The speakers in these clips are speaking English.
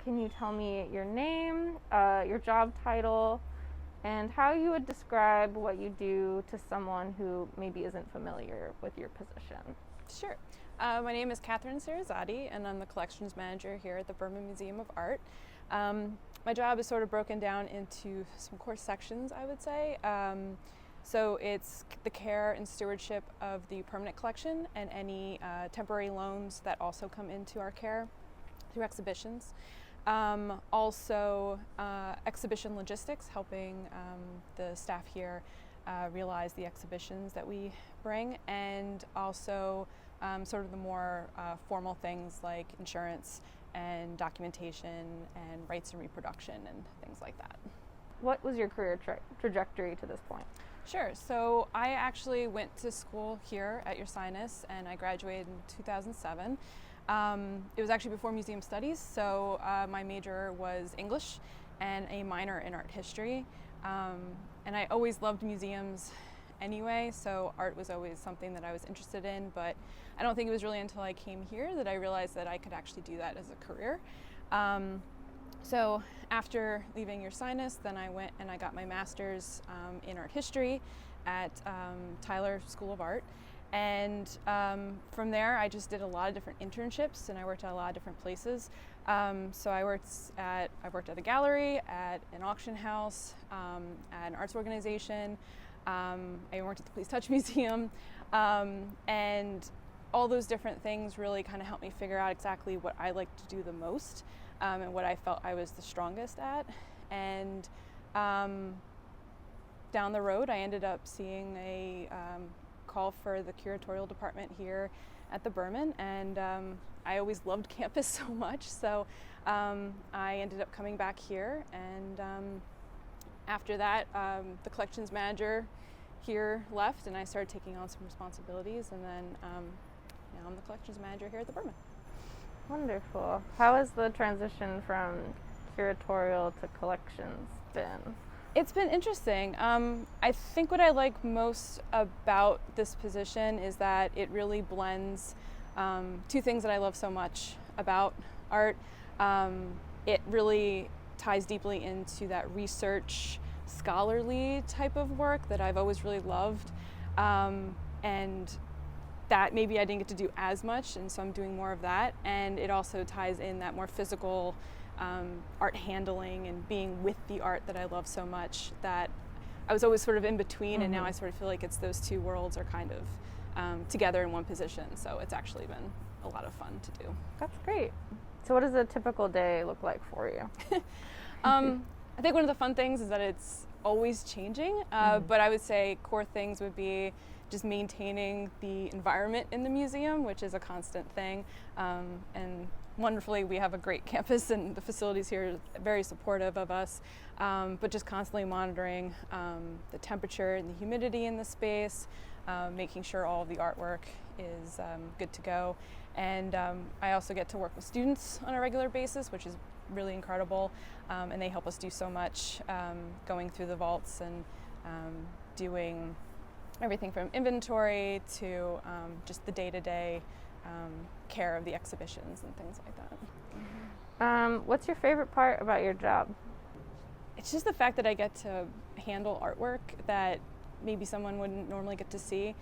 can you tell me your name, your job title, and how you would describe what you do to someone who maybe isn't familiar with your position? Sure. My name is Sirizzotti, and I'm the collections manager here at the Berman Museum of Art. My job is sort of broken down into some core sections, I would say. So it's the care and stewardship of the permanent collection and any temporary loans that also come into our care through exhibitions. Also exhibition logistics, helping the staff here realize the exhibitions that we bring, and also sort of the more formal things like insurance and documentation and rights and reproduction and things like that. What was your career trajectory to this point? Sure. So I actually went to school here at Ursinus, and I graduated in 2007. It was actually before museum studies, so my major was English and a minor in art history. And I always loved museums anyway, so art was always something that I was interested in, but I don't think it was really until I came here that I realized that I could actually do that as a career. So after leaving Ursinus, then I went and I got my master's in art history at Tyler School of Art. And from there, I just did a lot of different internships, and I worked at a lot of different places. So I worked at a gallery, at an auction house, at an arts organization. I worked at the Please Touch Museum, and all those different things really kind of helped me figure out exactly what I liked to do the most, and what I felt I was the strongest at. And down the road, I ended up seeing a call for the curatorial department here at the Berman, and I always loved campus so much, so I ended up coming back here, and after that the collections manager here left, and I started taking on some responsibilities, and then now I'm the collections manager here at the Berman. Wonderful. How has the transition from curatorial to collections been? It's been interesting. I think what I like most about this position is that it really blends two things that I love so much about art. It really ties deeply into that research, scholarly type of work that I've always really loved, and that maybe I didn't get to do as much, and so I'm doing more of that. And it also ties in that more physical art handling and being with the art that I love so much, that I was always sort of in between, and now I sort of feel like it's those two worlds are kind of together in one position, so it's actually been a lot of fun to do. That's great. So what does a typical day look like for you? I think one of the fun things is that it's always changing, but I would say core things would be just maintaining the environment in the museum, which is a constant thing, and wonderfully we have a great campus, and the facilities here are very supportive of us, but just constantly monitoring the temperature and the humidity in the space, making sure all of the artwork is good to go. And I also get to work with students on a regular basis, which is really incredible, and they help us do so much, going through the vaults and doing everything from inventory to just the day-to-day care of the exhibitions and things like that. What's your favorite part about your job? It's just the fact that I get to handle artwork that maybe someone wouldn't normally get to see.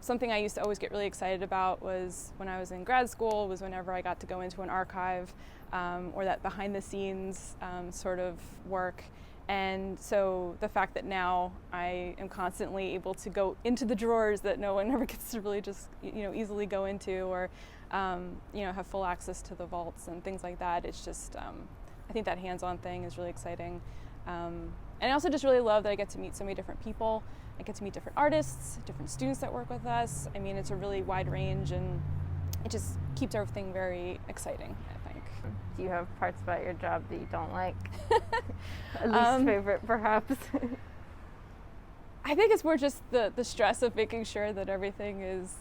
Something I used to always get really excited about was when I was in grad school, was whenever I got to go into an archive, or that behind the scenes sort of work. And so the fact that now I am constantly able to go into the drawers that no one ever gets to really just easily go into, or have full access to the vaults and things like that, it's just I think that hands-on thing is really exciting. And I also just really love that I get to meet so many different people. I get to meet different artists, different students that work with us. I mean, it's a really wide range, and it just keeps everything very exciting, I think. Do you have parts about your job that you don't like? At least favorite, perhaps? I think it's more just the stress of making sure that everything is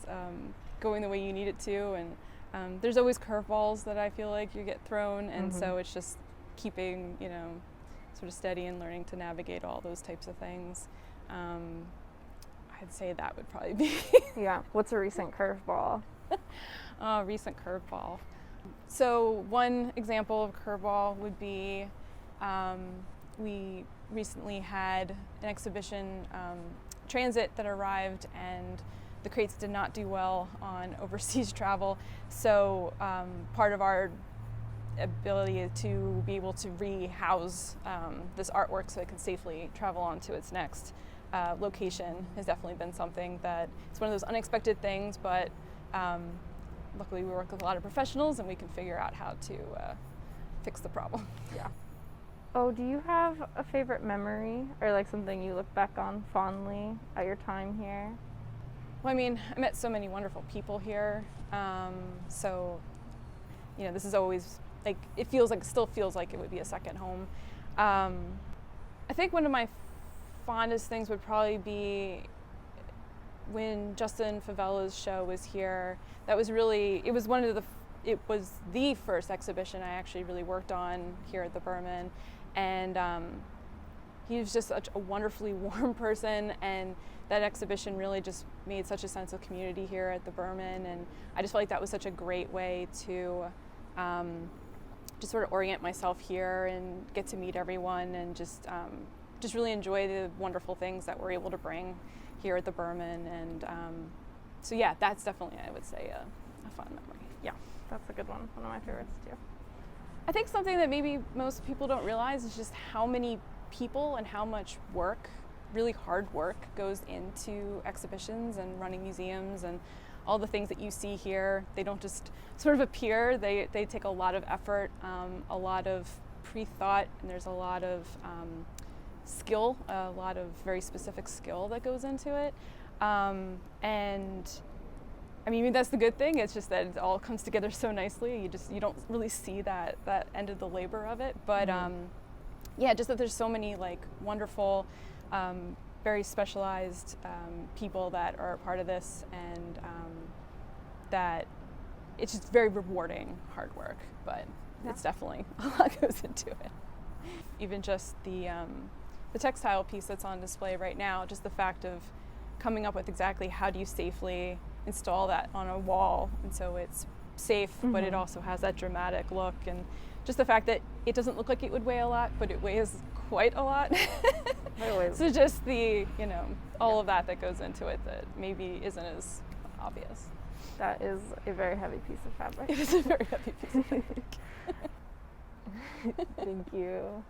going the way you need it to, and there's always curveballs that I feel like you get thrown, and so it's just keeping, sort of steady and learning to navigate all those types of things. I'd say that would probably be. Yeah. What's a recent curveball? Recent curveball. So one example of curveball would be we recently had an exhibition transit that arrived, and the crates did not do well on overseas travel. So part of our ability to be able to rehouse this artwork so it can safely travel on to its next location has definitely been something that it's one of those unexpected things, but luckily we work with a lot of professionals and we can figure out how to fix the problem. Yeah. Oh, do you have a favorite memory or like something you look back on fondly at your time here? Well, I mean, I met so many wonderful people here. So, you know, this is always like, it still feels like it would be a second home. I think one of my fondest things would probably be when Justin Favela's show was here. That was really, it was the first exhibition I actually really worked on here at the Berman. And he was just such a wonderfully warm person, and that exhibition really just made such a sense of community here at the Berman, and I just felt like that was such a great way to just sort of orient myself here and get to meet everyone, and just really enjoy the wonderful things that we're able to bring here at the Berman. And so yeah, that's definitely, I would say, a fun memory. Yeah, that's a good one of my favorites too. I think something that maybe most people don't realize is just how many people and how much work, really hard work, goes into exhibitions and running museums, and all the things that you see here, they don't just sort of appear. They take a lot of effort, a lot of pre-thought, and there's a lot of skill, a lot of very specific skill that goes into it. And I mean, that's the good thing. It's just that it all comes together so nicely. You don't really see that end of the labor of it. But yeah, just that there's so many like wonderful, very specialized people that are a part of this, and that it's just very rewarding hard work. But it's definitely a lot goes into it. Even just the textile piece that's on display right now, just the fact of coming up with exactly how do you safely install that on a wall, and so it's safe, but it also has that dramatic look, and just the fact that it doesn't look like it would weigh a lot, but it weighs quite a lot. So just the, you know, all of that goes into it that maybe isn't as obvious. That is a very heavy piece of fabric. It is a very heavy piece of fabric. Thank you.